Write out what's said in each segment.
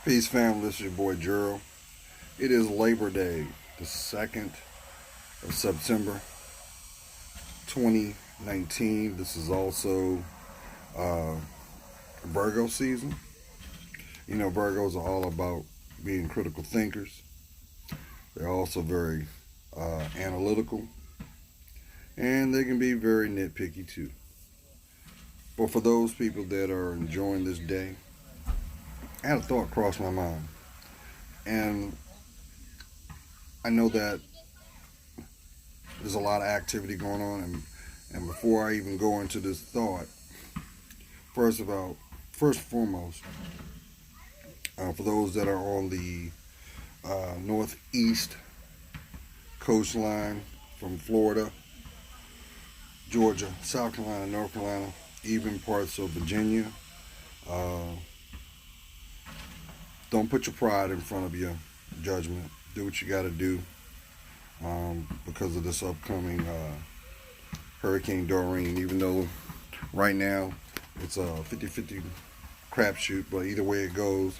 Peace, family. This is your boy Gerald. It is Labor Day, the 2nd of September, 2019. This is also uh, Virgo season. You know, Virgos are all about being critical thinkers. They're also very analytical, and they can be very nitpicky too. But for those people that are enjoying this day, I had a thought cross my mind, and I know that there's a lot of activity going on, and before I even go into this thought, first and foremost, for those that are on the northeast coastline from Florida, Georgia, South Carolina, North Carolina, even parts of Virginia, uh, don't put your pride in front of your judgment. Do what you got to do because of this upcoming Hurricane Doreen, even though right now it's a 50-50 crapshoot, but either way it goes,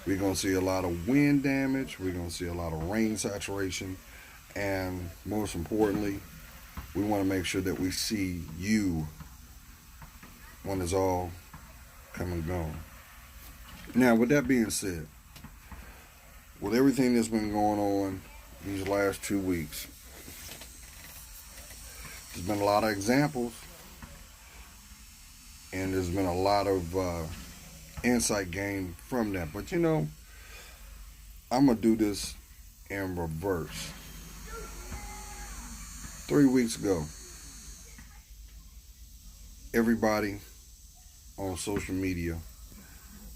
we're going to see a lot of wind damage, we're going to see a lot of rain saturation, and most importantly, we want to make sure that we see you when it's all come and gone. Now, with that being said, with everything that's been going on these last 2 weeks, there's been a lot of examples, and there's been a lot of insight gained from that. But you know, I'm gonna do this in reverse. 3 weeks ago, everybody on social media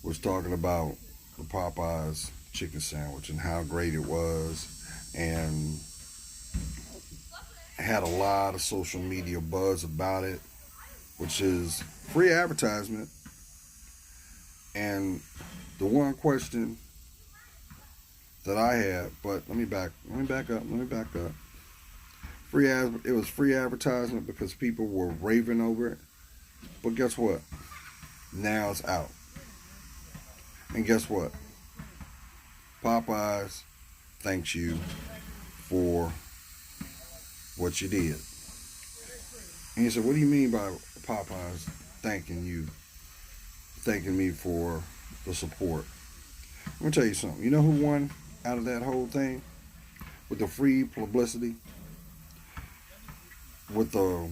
was talking about the Popeyes chicken sandwich and how great it was, and had a lot of social media buzz about it, which is free advertisement. And the one question that I had, but let me back up. It was free advertisement because people were raving over it. But guess what? Now it's out. And guess what? Popeyes thanks you for what you did. And he said, what do you mean by Popeyes thanking me for the support? I'm going to tell you something. You know who won out of that whole thing? With the free publicity? With the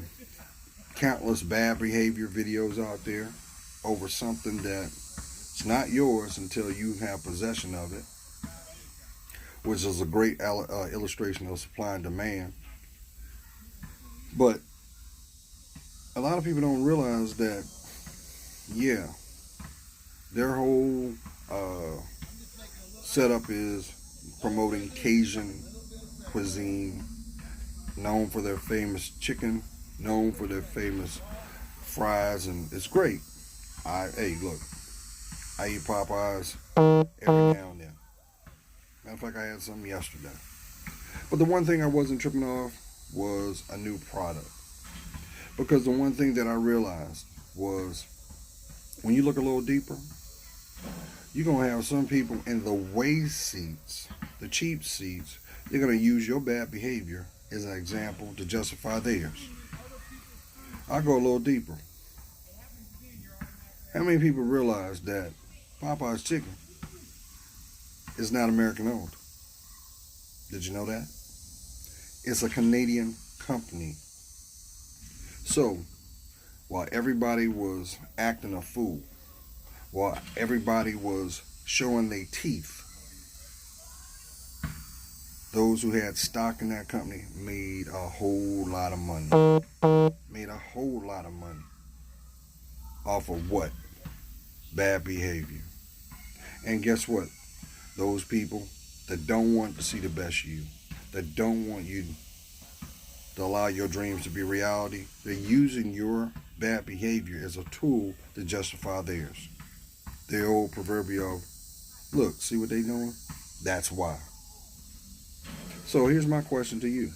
countless bad behavior videos out there over something that's not yours until you have possession of it, which is a great illustration of supply and demand. But a lot of people don't realize that, yeah, their whole setup is promoting Cajun cuisine, known for their famous chicken, known for their famous fries, and it's great. Hey, look, I eat Popeyes every now and then. Matter of fact, I had some yesterday. But the one thing I wasn't tripping off was a new product. Because the one thing that I realized was when you look a little deeper, you're going to have some people in the waste seats, the cheap seats, they're going to use your bad behavior as an example to justify theirs. I'll go a little deeper. How many people realize that Popeye's chicken is not American owned? Did you know that? It's a Canadian company. So, while everybody was acting a fool, while everybody was showing their teeth, those who had stock in that company made a whole lot of money. Made a whole lot of money off of what? Bad behavior. And guess what? Those people that don't want to see the best of you, that don't want you to allow your dreams to be reality, they're using your bad behavior as a tool to justify theirs. The old proverbial, look, see what they doing? That's why. So here's my question to you.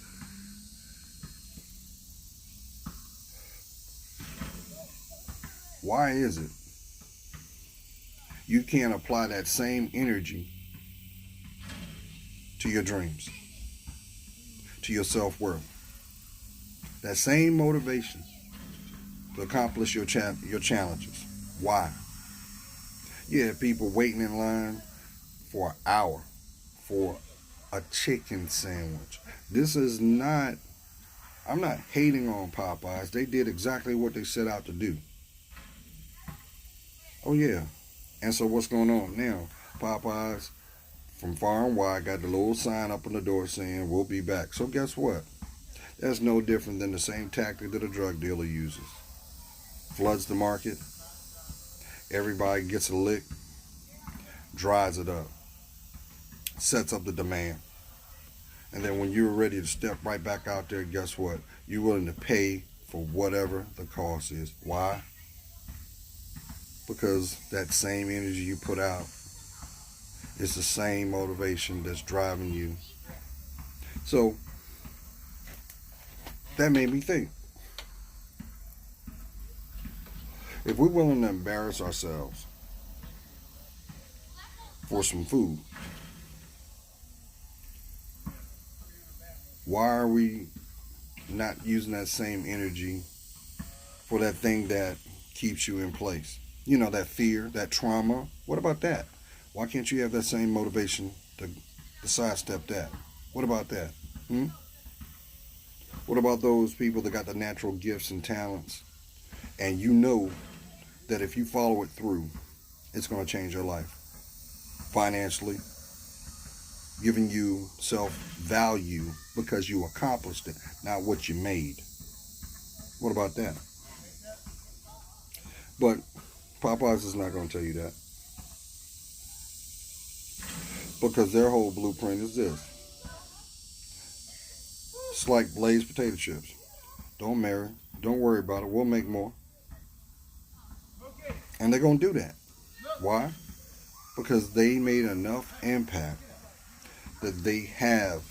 Why is it you can't apply that same energy to your dreams, to your self-worth. That same motivation to accomplish your challenges. Why? You have people waiting in line for an hour for a chicken sandwich. This is not, I'm not hating on Popeyes. They did exactly what they set out to do. Oh, yeah. And so what's going on now? Popeyes, from far and wide, got the little sign up on the door saying, we'll be back. So guess what? That's no different than the same tactic that a drug dealer uses. Floods the market. Everybody gets a lick. Dries it up. Sets up the demand. And then when you're ready to step right back out there, guess what? You're willing to pay for whatever the cost is. Why? Because that same energy you put out is the same motivation that's driving you. So that made me think. If we're willing to embarrass ourselves for some food, why are we not using that same energy for that thing that keeps you in place? You know, that fear, that trauma. What about that? Why can't you have that same motivation to sidestep that? What about that? What about those people that got the natural gifts and talents, and you know that if you follow it through, it's going to change your life financially, giving you self-value because you accomplished it, not what you made. What about that? But Popeyes is not going to tell you that, because their whole blueprint is this. It's like Lay's potato chips. Don't marry. Don't worry about it. We'll make more. And they're going to do that. Why? Because they made enough impact that they have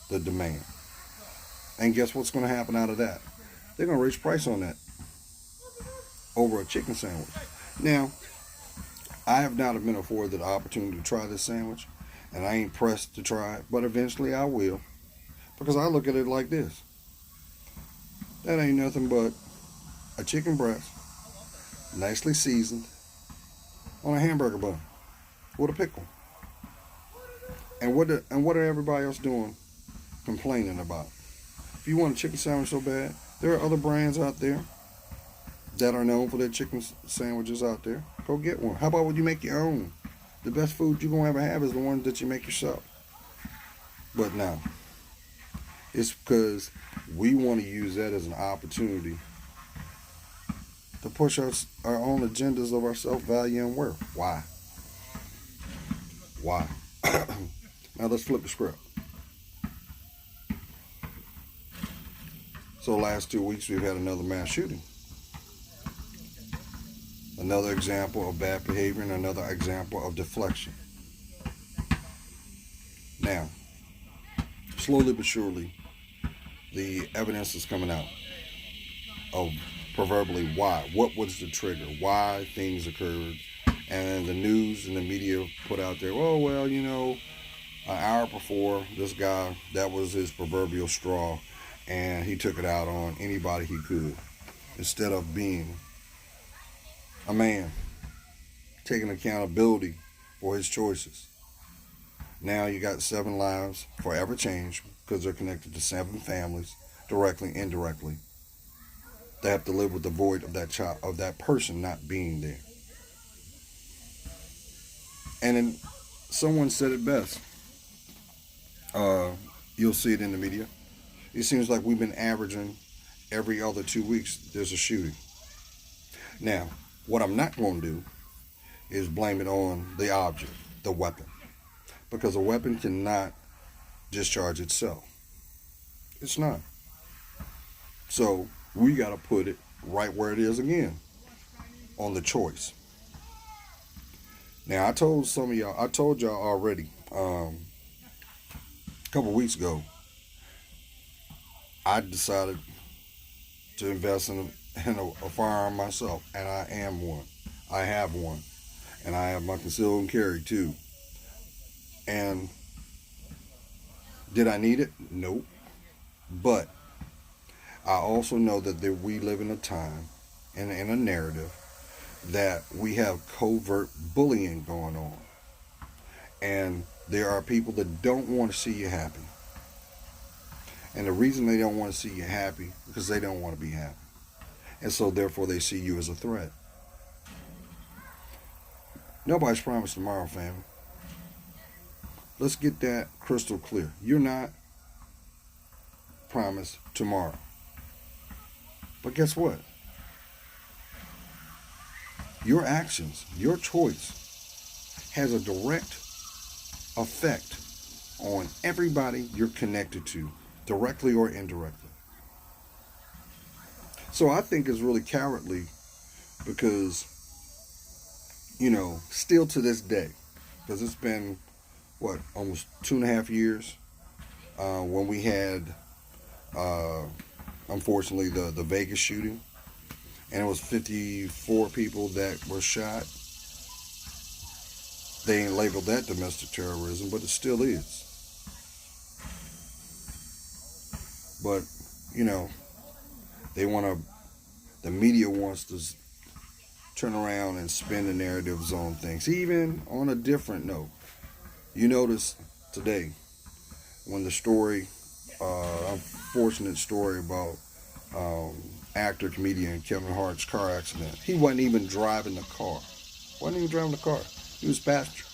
the demand. And guess what's going to happen out of that? They're going to raise price on that over a chicken sandwich. Now, I have not been afforded the opportunity to try this sandwich, and I ain't pressed to try it, but eventually I will, because I look at it like this. That ain't nothing but a chicken breast, nicely seasoned, on a hamburger bun with a pickle. And what are everybody else doing, complaining about? If you want a chicken sandwich so bad, there are other brands out there that are known for their chicken sandwiches out there. Go get one. How about when you make your own? The best food you're going to ever have is the ones that you make yourself. But now, it's because we want to use that as an opportunity to push our own agendas of our self-value and worth. Why? Why? Now let's flip the script. So last 2 weeks we've had another mass shooting. Another example of bad behavior and another example of deflection. Now, slowly but surely, the evidence is coming out of proverbially why. What was the trigger? Why things occurred? And the news and the media put out there, oh, well, you know, an hour before, this guy, that was his proverbial straw, and he took it out on anybody he could, instead of being a man, taking accountability for his choices. Now you got 7 lives forever changed because they're connected to 7 families, directly, indirectly. They have to live with the void of that child, of that person not being there. And then someone said it best. You'll see it in the media. It seems like we've been averaging every other 2 weeks there's a shooting. Now, what I'm not going to do is blame it on the object, the weapon, because a weapon cannot discharge itself. It's not. So we got to put it right where it is again, on the choice. Now, I told y'all already, a couple weeks ago, I decided to invest in a firearm myself, and I am one. I have one. and I have my conceal and carry too. And did I need it? Nope. But I also know that we live in a time and in a narrative that we have covert bullying going on. And there are people that don't want to see you happy. And the reason they don't want to see you happy because they don't want to be happy. And so therefore they see you as a threat. Nobody's promised tomorrow, family. Let's get that crystal clear. You're not promised tomorrow. But guess what? Your actions, your choice has a direct effect on everybody you're connected to, directly or indirectly. So I think it's really cowardly because, still to this day, because it's been, almost 2.5 years when we had, unfortunately, the Vegas shooting, and it was 54 people that were shot. They ain't labeled that domestic terrorism, but it still is. But, they want to, the media wants to turn around and spin the narratives on things. Even on a different note, you notice today when the story, unfortunate story about actor, comedian Kevin Hart's car accident. He wasn't even driving the car. He was passenger.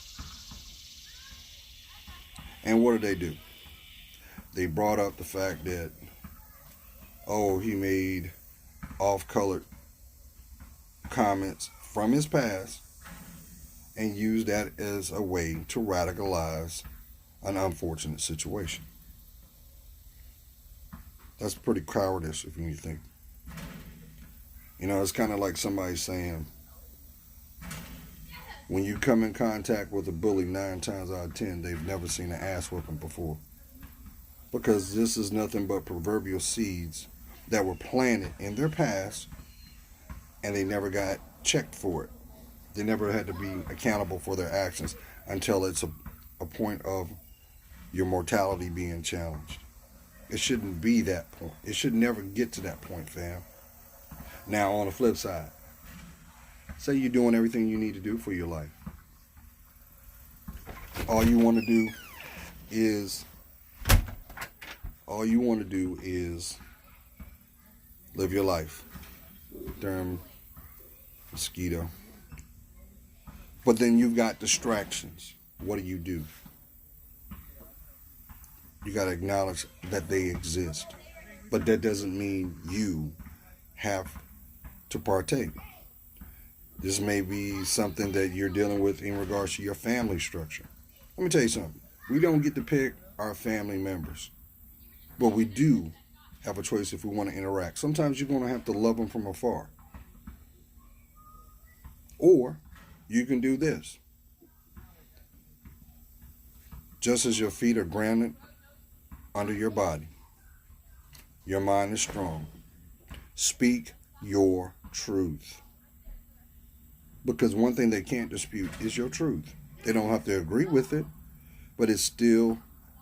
And what did they do? They brought up the fact that, he made off-colored comments from his past and used that as a way to radicalize an unfortunate situation. That's pretty cowardice if you think. It's kind of like somebody saying, when you come in contact with a bully 9 times out of 10, they've never seen an ass whooping before. Because this is nothing but proverbial seeds that were planted in their past and they never got checked for it. They never had to be accountable for their actions until it's a point of your mortality being challenged. It shouldn't be that point. It should never get to that point, fam. Now, on the flip side, say you're doing everything you need to do for your life. All you want to do is live your life. Damn mosquito. But then you've got distractions. What do? You got to acknowledge that they exist. But that doesn't mean you have to partake. This may be something that you're dealing with in regards to your family structure. Let me tell you something. We don't get to pick our family members. But we do have a choice if we want to interact. Sometimes you're going to have to love them from afar. Or you can do this. Just as your feet are grounded under your body, your mind is strong. Speak your truth. Because one thing they can't dispute is your truth. They don't have to agree with it, but it's still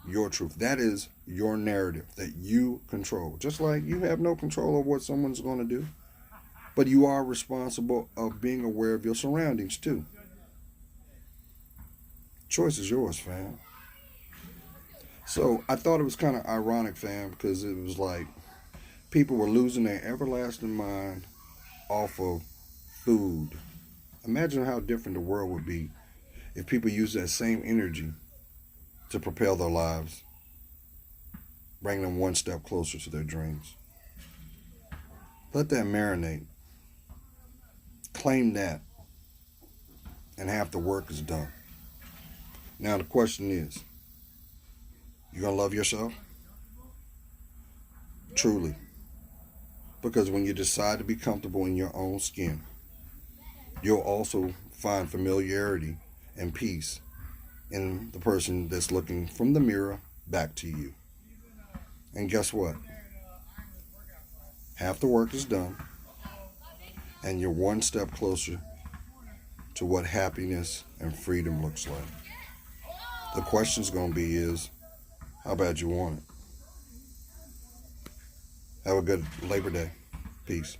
your truth. That is your narrative that you control. Just like you have no control of what someone's going to do, but you are responsible of being aware of your surroundings too. Choice is yours, fam. So I thought it was kind of ironic, fam, because it was like people were losing their everlasting mind off of food. Imagine how different the world would be if people used that same energy to propel their lives, bring them one step closer to their dreams. Let that marinate. Claim that. And half the work is done. Now the question is, you gonna love yourself? Truly. Because when you decide to be comfortable in your own skin, you'll also find familiarity and peace in the person that's looking from the mirror back to you. And guess what? Half the work is done, and you're one step closer to what happiness and freedom looks like. The question's going to be is, how bad you want it? Have a good Labor Day. Peace.